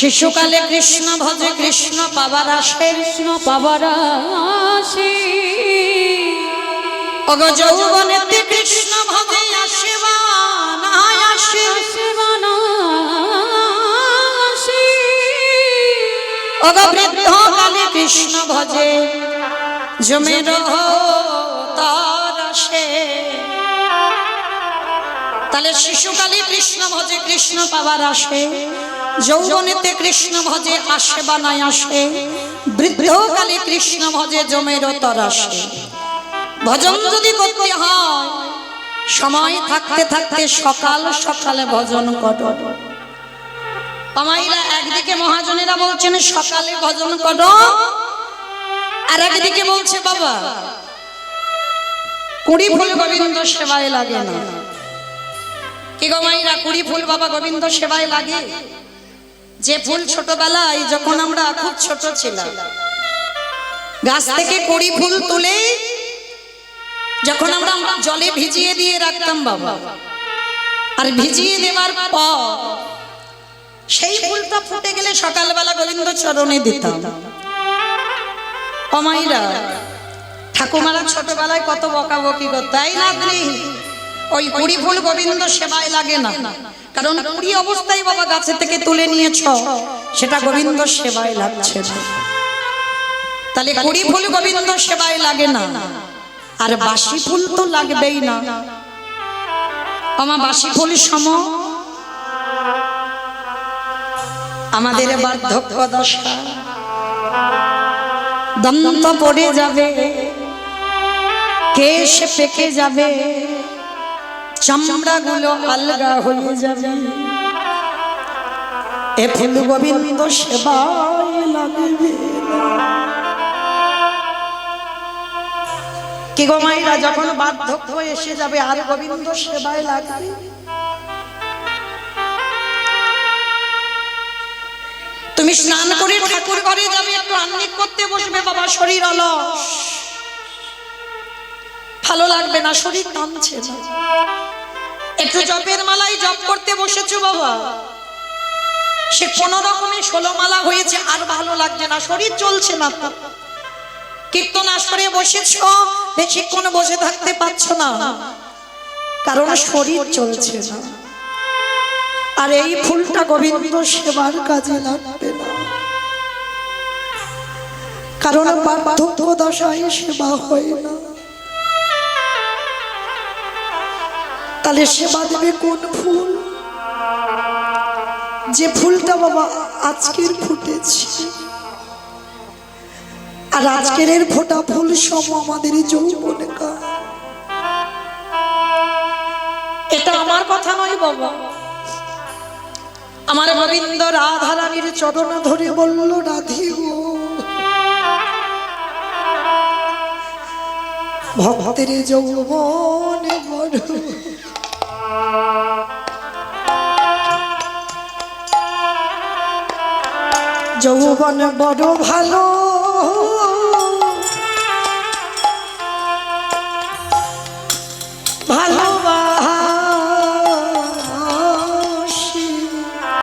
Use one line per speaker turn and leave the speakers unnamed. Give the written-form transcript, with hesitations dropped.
শিশুকালে কৃষ্ণ ভজে কৃষ্ণ পাবার আসে,
কৃষ্ণ পাবার আসে।
অগ যৌবনেতে কৃষ্ণ ভজে আসে বা না আসে, অগ বৃদ্ধ কালে কৃষ্ণ ভজে জমের তার আসে। তাহলে শিশুকালে কৃষ্ণ ভজে কৃষ্ণ পাবার আসে, যৌবনেতে কৃষ্ণ ভজে আসে বা নাই আসে, বৃদ্ধকালে কৃষ্ণ ভজে জমের তর আসে। ভজন যদি করতে হয় সময় থাকতে থাকতে সকাল সকালে ভজন করো। আমাইরা একদিকে মহাজনেরা বলছেন সকালে ভজন করো, আর একদিকে বলছে বাবা কুড়ি ফুল গোবিন্দ সেবায় লাগে না। কি গো মাইরা, কুড়ি ফুল বাবা গোবিন্দ সেবায় লাগে? যে ফুল ছোটবেলায় যখন আমরা খুব ছোট ছিলাম গাছ থেকে কুড়ি ফুল তুলে যখন আমরা জলে ভিজিয়ে দিয়ে রাখতাম বাবা, আর ভিজিয়ে দেওয়ার পর সেই ফুলটা ফুটে গেলে সকালবেলা গোবিন্দ চরণে দিতাম। অমাইরা ঠাকুমারা ছোটবেলায় কত বকাবকি করতো, তাই না? ওই কুড়ি ফুল গোবিন্দ সেবায় লাগে না, কারণ কুড়ি অবস্থায় বাবা গাছে থেকে তুলে নিয়েছ, সেটা গোবিন্দ সেবায় লাগছে না। তাহলে কুড়ি ফুল গোবিন্দ সেবায় লাগে না, আর বাসি ফুল তো লাগবেই না। আমার বাসি ফুল সম আমাদের বার্ধক্য দশা, দন্ত পড়ে যাবে, কেশ পেকে যাবে, চামড়া গুলো আলগা হয়ে যাবে, এ ফুল গোবিন্দ সেবায় লাগবে। কি গো মাইরা, যখন বার্ধক্য এসে যাবে আর গোবিন্দ সেবায় লাগবে? তুমি স্নান করে ঠাকুর ঘরে যাবে, একটু আহ্নিক করতে বসবে বাবা, শরীর অলস, ভালো লাগবে না, শরীর টানছে না। একটু জপের মালাই জপ করতে বসেছো বাবা, সে কোন রকমে 16 মালা হয়েছে, আর ভালো লাগছে না, শরীর চলছে না। কীর্তন আসরে বসেছো, বেশিক্ষণ বসে থাকতে পারছো না, কারণ শরীর চলছে না। আর এই ফুলটা গোবিন্দ সেবার কাজে লাগবে না, কারণ বার্ধক্য দশায় সেবা হয় না। তাহলে সেবা দেবে কোন ফুল? যে ফুলটা বাবা আজকের ফুটেছে, আর আজকের এর ফোটা ফুল সব আমাদের যৌবনে কা। এটা আমার কথা নয় বাবা, আমার গোবিন্দ রাধা রানীর চরণ ধরে বলল, রাধি গো, ভক্তের যৌবনে বড়, যৌবন বড় ভালো, ভালো